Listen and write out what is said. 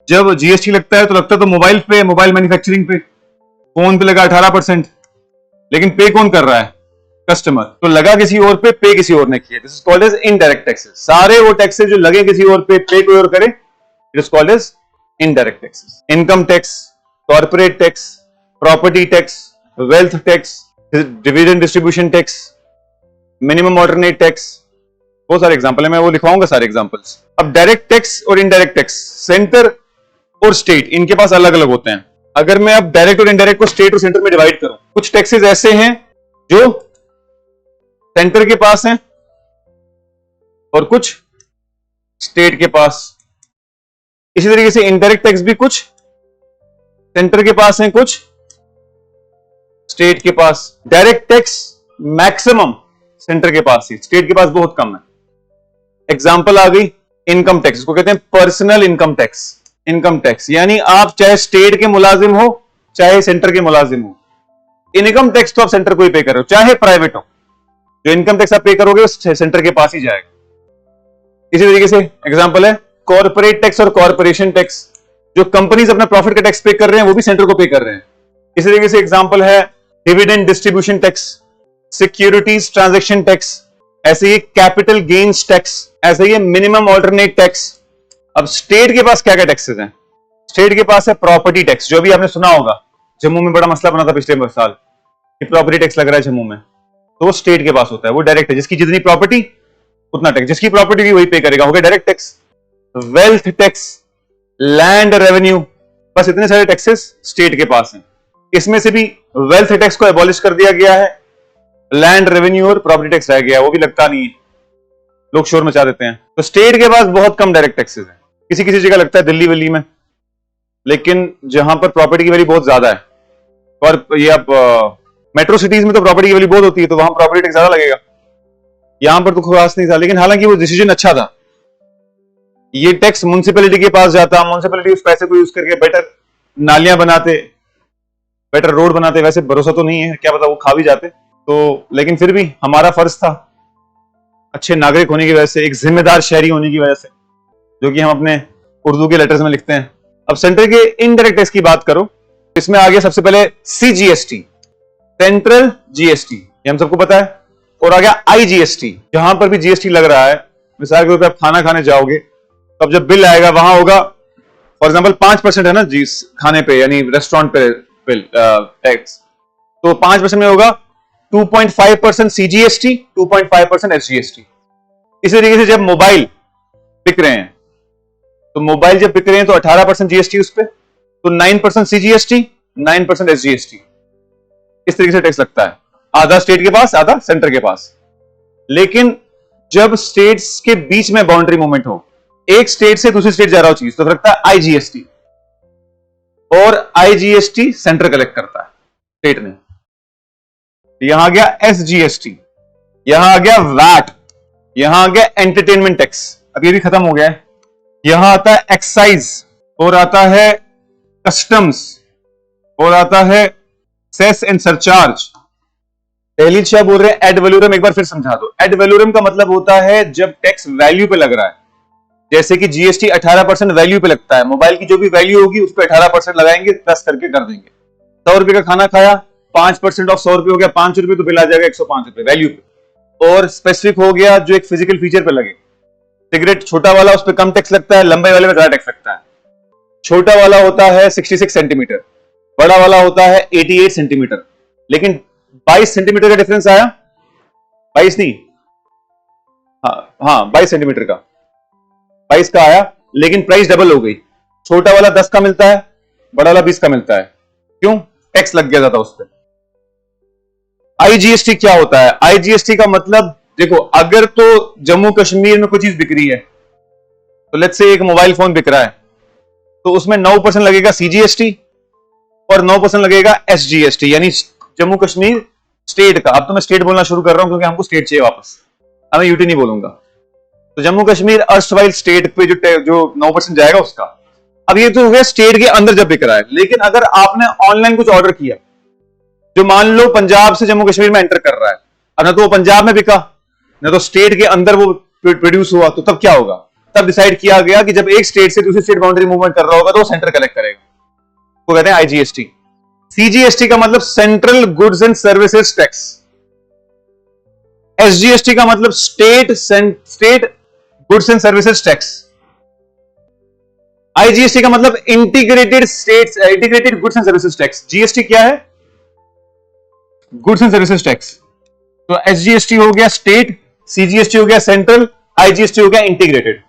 जब जीएसटी लगता है तो लगता है तो मोबाइल पे, मोबाइल मैन्युफैक्चरिंग पे, फोन पे लगा 18%, लेकिन पे कौन कर रहा है? कस्टमर। तो लगा किसी और पे किसी और ने किया। This is called as indirect taxes. सारे वो टैक्सेस जो लगे किसी और पे कोई और करे, it is called as indirect taxes. Income tax, corporate tax, property tax, wealth tax, dividend distribution tax, minimum alternate tax, बहुत सारे एग्जांपल है, मैं वो लिखवाऊंगा सारे एग्जांपल्स। अब डायरेक्ट टैक्स और इनडायरेक्ट टैक्स, सेंटर और स्टेट, इनके पास अलग अलग होते हैं। अगर मैं अब डायरेक्ट और इनडायरेक्ट को स्टेट और सेंटर में डिवाइड करूं, कुछ टैक्सेस ऐसे हैं जो सेंटर के पास हैं और कुछ स्टेट के पास। इसी तरीके से इनडायरेक्ट टैक्स भी कुछ सेंटर के पास हैं, कुछ स्टेट के पास। डायरेक्ट टैक्स मैक्सिमम सेंटर के पास ही, स्टेट के पास बहुत कम है। एग्जांपल आ गई इनकम टैक्स, इसको कहते हैं personal income tax. Income tax यानी आप चाहे स्टेट के मुलाजिम हो चाहे सेंटर के मुलाजिम हो, इनकम टैक्स तो आप सेंटर को ही पे कर रहे हो, चाहे प्राइवेट हो। जो इनकम टैक्स आप पे करोगे वो सेंटर के पास ही जाएगा। इसी तरीके से एग्जांपल है कॉर्पोरेट टैक्स और कॉर्पोरेशन टैक्स। जो कंपनीज अपना प्रॉफिट का टैक्स पे कर रहे हैं वो भी सेंटर को पे कर रहे हैं। इसी तरीके से एग्जांपल है dividend distribution tax, securities transaction tax, ऐसे ही कैपिटल गेन्स टैक्स, ऐसे ही मिनिमम ऑल्टरनेट टैक्स। अब स्टेट के पास क्या क्या टैक्सेस हैं? स्टेट के पास है प्रॉपर्टी टैक्स, जो भी आपने सुना होगा, जम्मू में बड़ा मसला बना था पिछले साल कि प्रॉपर्टी टैक्स लग रहा है जम्मू में, तो वो स्टेट के पास होता है, वो डायरेक्ट है। जिसकी जितनी प्रॉपर्टी उतना टैक्स, जिसकी प्रॉपर्टी भी वही पे करेगा, हो गया direct tax. Wealth tax, land revenue, बस इतने सारे टैक्सेस स्टेट के पास हैं। इसमें से भी वेल्थ टैक्स को एबॉलिश कर दिया गया है, लैंड रेवेन्यू और प्रॉपर्टी टैक्स रह गया, वो भी लगता नहीं है, लोग शोर मचा देते हैं। तो स्टेट के पास बहुत कम डायरेक्ट टैक्सेस हैं। किसी किसी जगह लगता है दिल्ली वल्ली में, लेकिन जहां पर प्रॉपर्टी की वैल्यू बहुत ज्यादा है, और ये आप मेट्रो सिटीज में तो प्रॉपर्टी की वैल्यू बहुत होती है, तो वहां प्रॉपर्टी टैक्स ज्यादा लगेगा। यहां पर तो खास नहीं था, लेकिन हालांकि वो डिसीजन अच्छा था। ये टैक्स म्युनिसिपैलिटी के पास जाता, म्युनिसिपैलिटी उस पैसे को यूज करके बेटर नालियां बनाते, बेटर रोड बनाते। वैसे भरोसा तो नहीं है, क्या पता वो खा भी जाते, तो लेकिन फिर भी हमारा फर्ज था, अच्छे नागरिक होने की वजह से, एक जिम्मेदार शहरी होने की वजह से, जो कि हम अपने उर्दू के लेटर्स में लिखते हैं। अब सेंटर के इनडायरेक्ट टैक्स की बात करो, इसमें आ गया सबसे पहले सीजीएसटी, सेंट्रल जीएसटी, ये हम सबको पता है, और आ गया आईजीएसटी। जहां पर भी जीएसटी लग रहा है, मिसाल के तौर पर आप खाना खाने जाओगे, तब जब बिल आएगा वहां होगा फॉर एग्जांपल 5% है ना जी खाने पे, यानी रेस्टोरेंट पे बिल टैक्स, तो 5% में होगा 2.5% सीजीएसटी, 2.5% एसजीएसटी। इसी तरीके से जब मोबाइल बिक रहे हैं, तो मोबाइल जब बिक रहे हैं तो 18% जीएसटी उस पर, तो 9% सीजीएसटी, 9% एसजीएसटी। इस तरीके से टैक्स लगता है, आधा स्टेट के पास, आधा सेंटर के पास। लेकिन जब स्टेट्स के बीच में बाउंड्री मूवमेंट हो, एक स्टेट से दूसरी स्टेट जा रहा हो चीज, तो लगता है आईजीएसटी, और आईजीएसटी सेंटर कलेक्ट करता है, स्टेट ने। यहां आ गया एसजीएसटी, यहां आ गया वैट, यहां आ गया एंटरटेनमेंट टैक्स, अब ये भी खत्म हो गया है। यहां आता है एक्साइज, और आता है कस्टम्स, और आता है सेस एंड सरचार्ज। दहलीज शाह बोल रहे हैं एड वैल्यूरम, एक बार फिर समझा दो। एड वैल्यूरम का मतलब होता है जब टैक्स वैल्यू पे लग रहा है, जैसे कि जीएसटी 18% वैल्यू पे लगता है, मोबाइल की जो भी वैल्यू होगी उस पर 18% लगाएंगे, प्लस करके कर देंगे। 100 रुपए का खाना खाया, 5% ऑफ 100 रुपए हो गया 5 रुपए, तो बिल आ जाएगा 105 रुपए वैल्यू पे। और स्पेसिफिक हो गया जो एक फिजिकल फीचर पे लगे, सिगरेट छोटा वाला उस पर कम टैक्स लगता है, लंबे वाले में ज्यादा टैक्स लगता है। छोटा वाला होता है 66 सेंटीमीटर, बड़ा वाला होता है 88 सेंटीमीटर, लेकिन 22 सेंटीमीटर का डिफरेंस आया, 22 नहीं, हाँ 22 सेंटीमीटर का, 22 का आया, लेकिन प्राइस डबल हो गई। छोटा वाला 10 का मिलता है, बड़ा वाला 20 का मिलता है। क्यों? टैक्स लग गया था उस पर। आईजीएसटी क्या होता है? आईजीएसटी का मतलब देखो, अगर तो जम्मू कश्मीर में कोई चीज बिक रही है, तो लेट्स से एक मोबाइल फोन बिक रहा है, तो उसमें 9% लगेगा सीजीएसटी और 9% लगेगा एसजीएसटी, यानी जम्मू कश्मीर स्टेट का। अब तो मैं स्टेट बोलना शुरू कर रहा हूं क्योंकि हमको स्टेट चाहिए वापस, मैं यूटी नहीं बोलूंगा। तो जम्मू कश्मीर अर्स्टवाइल स्टेट पे जो 9% जाएगा उसका। अब ये तो हो गया स्टेट के अंदर जब बिक रहा है, लेकिन अगर आपने ऑनलाइन कुछ ऑर्डर किया, जो मान लो पंजाब से जम्मू कश्मीर में एंटर कर रहा है, अब ना तो वो पंजाब में बिका, ना तो स्टेट के अंदर वो प्रोड्यूस हुआ, तो तब क्या होगा? तब डिसाइड किया गया कि जब एक स्टेट से दूसरी स्टेट बाउंड्री मूवमेंट कर रहा होगा तो सेंटर कलेक्ट करेगा, वो कहते हैं आईजीएसटी। सीजीएसटी का मतलब central goods and services tax. SGST का मतलब state goods and services tax. IGST का मतलब integrated goods and services tax. GST क्या है? Goods and services tax. तो एसजीएसटी हो गया स्टेट, सीजीएसटी हो गया सेंट्रल, आईजीएसटी हो गया इंटीग्रेटेड।